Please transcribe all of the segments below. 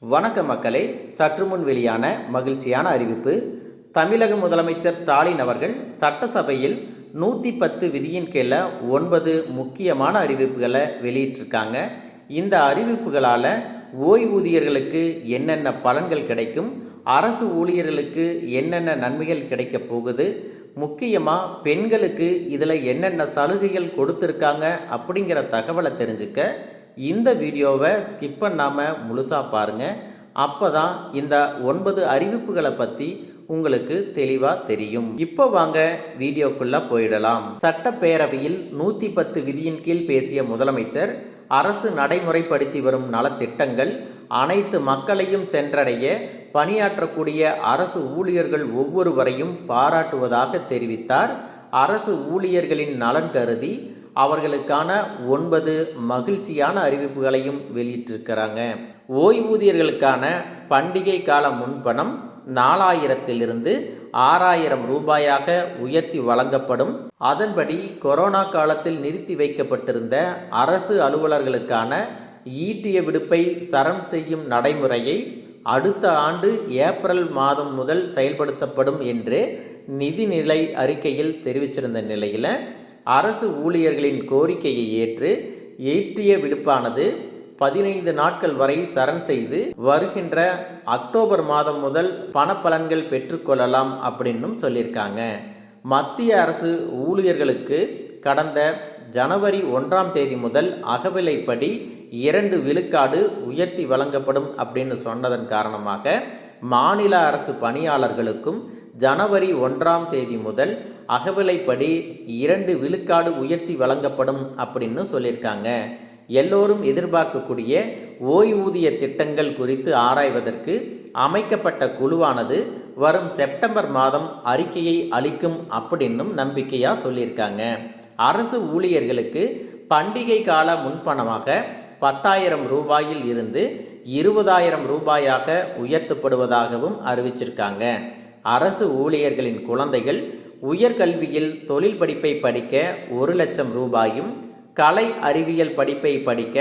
வணக்க மக்களே, சற்று முன் வெளியான மகிழ்ச்சியான அறிவிப்பு. தமிழக முதலமைச்சர் ஸ்டாலின் அவர்கள் சட்டசபையில் 110 விதியின் கீழே 9 முக்கியமான அறிவிப்புகளை வெளியிட்டிருக்காங்க. இந்த அறிவிப்புகளால் ஓய்வூதியர்களுக்கு என்னென்ன பலன்கள் கிடைக்கும், அரசு ஊழியர்களுக்கு என்னென்ன நன்மைகள் கிடைக்க போகுது, முக்கியமாக பெண்களுக்கு இதில் என்னென்ன சலுகைகள் கொடுத்துருக்காங்க அப்படிங்கிற தகவலை தெரிஞ்சுக்க இந்த வீடியோவை ஸ்கிப் பண்ணாமல் முழுசாக பாருங்கள். அப்போ தான் இந்த 9 அறிவிப்புகளை பற்றி உங்களுக்கு தெளிவாக தெரியும். இப்போ வாங்க வீடியோக்குள்ளே போயிடலாம். சட்டப்பேரவையில் 110 விதியின் கீழ் பேசிய முதலமைச்சர், அரசு நடைமுறைப்படுத்தி வரும் நலத்திட்டங்கள் அனைத்து மக்களையும் சென்றடைய பணியாற்றக்கூடிய அரசு ஊழியர்கள் ஒவ்வொருவரையும் பாராட்டுவதாக தெரிவித்தார். அரசு ஊழியர்களின் நலன் கருதி அவர்களுக்கான 9 மகிழ்ச்சியான அறிவிப்புகளையும் வெளியிட்டிருக்கிறாங்க. ஓய்வூதியர்களுக்கான பண்டிகை கால முன்பணம் 4000 6000 ரூபாயாக உயர்த்தி வழங்கப்படும். அதன்படி கொரோனா காலத்தில் நிறுத்தி வைக்கப்பட்டிருந்த அரசு அலுவலர்களுக்கான ஈட்டிய விடுப்பை சரம் செய்யும் நடைமுறையை அடுத்த ஆண்டு ஏப்ரல் மாதம் முதல் செயல்படுத்தப்படும் என்று நிதிநிலை அறிக்கையில் தெரிவிச்சிருந்த நிலையில் அரசு ஊழியர்களின் கோரிக்கையை ஏற்று ஈட்டிய விடுப்பானது 15 நாட்கள் வரை சரண் செய்து வருகின்ற அக்டோபர் மாதம் முதல் பணப்பலன்கள் பெற்றுக்கொள்ளலாம் அப்படின்னும் சொல்லியிருக்காங்க. மத்திய அரசு ஊழியர்களுக்கு கடந்த ஜனவரி 1ஆம் தேதி முதல் அகவிலைப்படி 2 விழுக்காடு உயர்த்தி வழங்கப்படும் அப்படின்னு சொன்னதன் காரணமாக மாநில அரசு பணியாளர்களுக்கும் ஜனவரி 1ஆம் தேதி முதல் அகவிலைப்படி 2 விழுக்காடு உயர்த்தி வழங்கப்படும் அப்படின்னு சொல்லியிருக்காங்க. எல்லோரும் எதிர்பார்க்கக்கூடிய ஓய்வூதிய திட்டங்கள் குறித்து ஆராய்வதற்கு அமைக்கப்பட்ட குழுவானது வரும் செப்டம்பர் மாதம் அறிக்கையை அளிக்கும் அப்படின்னும் நம்பிக்கையாக சொல்லியிருக்காங்க. அரசு ஊழியர்களுக்கு பண்டிகை கால முன்பணமாக 10,000 ரூபாயில் இருந்து 20,000 ரூபாயாக உயர்த்தப்படுவதாகவும் அறிவிச்சிருக்காங்க. அரசு ஊழியர்களின் குழந்தைகள் உயர்கல்வியில் தொழில் படிப்பை படிக்க 1,00,000 ரூபாயும், கலை அறிவியல் படிப்பை படிக்க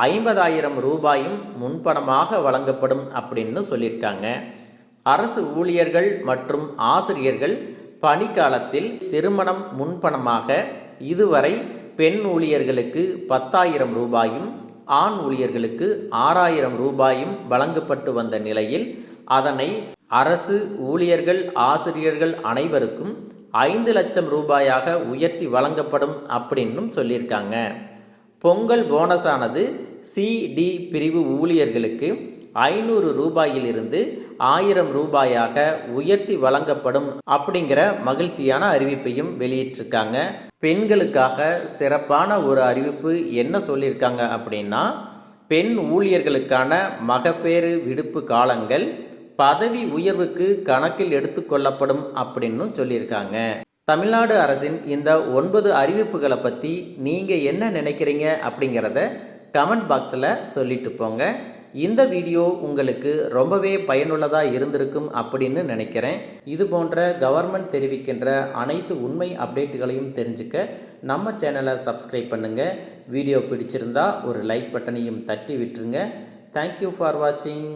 50,000 ரூபாயும் முன்பணமாக வழங்கப்படும் அப்படின்னு சொல்லியிருக்காங்க. அரசு ஊழியர்கள் மற்றும் ஆசிரியர்கள் பணிக்காலத்தில் திருமணம் முன்பணமாக இதுவரை பெண் ஊழியர்களுக்கு 10,000 ரூபாயும், ஆண் ஊழியர்களுக்கு 6,000 ரூபாயும் வழங்கப்பட்டு வந்த நிலையில் அதனை அரசு ஊழியர்கள் ஆசிரியர்கள் அனைவருக்கும் 5,00,000 ரூபாயாக உயர்த்தி வழங்கப்படும் அப்படின்னும் சொல்லியிருக்காங்க. பொங்கல் போனஸானது CD பிரிவு ஊழியர்களுக்கு 500 ரூபாயிலிருந்து 1000 ரூபாயாக உயர்த்தி வழங்கப்படும் அப்படிங்கிற மகிழ்ச்சியான அறிவிப்பையும் வெளியிட்டிருக்காங்க. பெண்களுக்காக சிறப்பான ஒரு அறிவிப்பு என்ன சொல்லியிருக்காங்க அப்படின்னா, பெண் ஊழியர்களுக்கான மகப்பேறு விடுப்பு காலங்கள் பதவி உயர்வுக்கு கணக்கில் எடுத்துக்கொள்ளப்படும் அப்படின்னு சொல்லியிருக்காங்க. தமிழ்நாடு அரசின் இந்த 9 அறிவிப்புகளை பற்றி நீங்கள் என்ன நினைக்கிறீங்க அப்படிங்கிறத கமெண்ட் பாக்ஸில் சொல்லிட்டு போங்க. இந்த வீடியோ உங்களுக்கு ரொம்பவே பயனுள்ளதாக இருந்திருக்கும் அப்படின்னு நினைக்கிறேன். இது போன்ற கவர்மெண்ட் தெரிவிக்கின்ற அனைத்து உண்மை அப்டேட்டுகளையும் தெரிஞ்சுக்க நம்ம சேனலை சப்ஸ்கிரைப் பண்ணுங்கள். வீடியோ பிடிச்சிருந்தா ஒரு லைக் பட்டனையும் தட்டி விட்டுருங்க. தேங்க்யூ ஃபார் வாட்சிங்.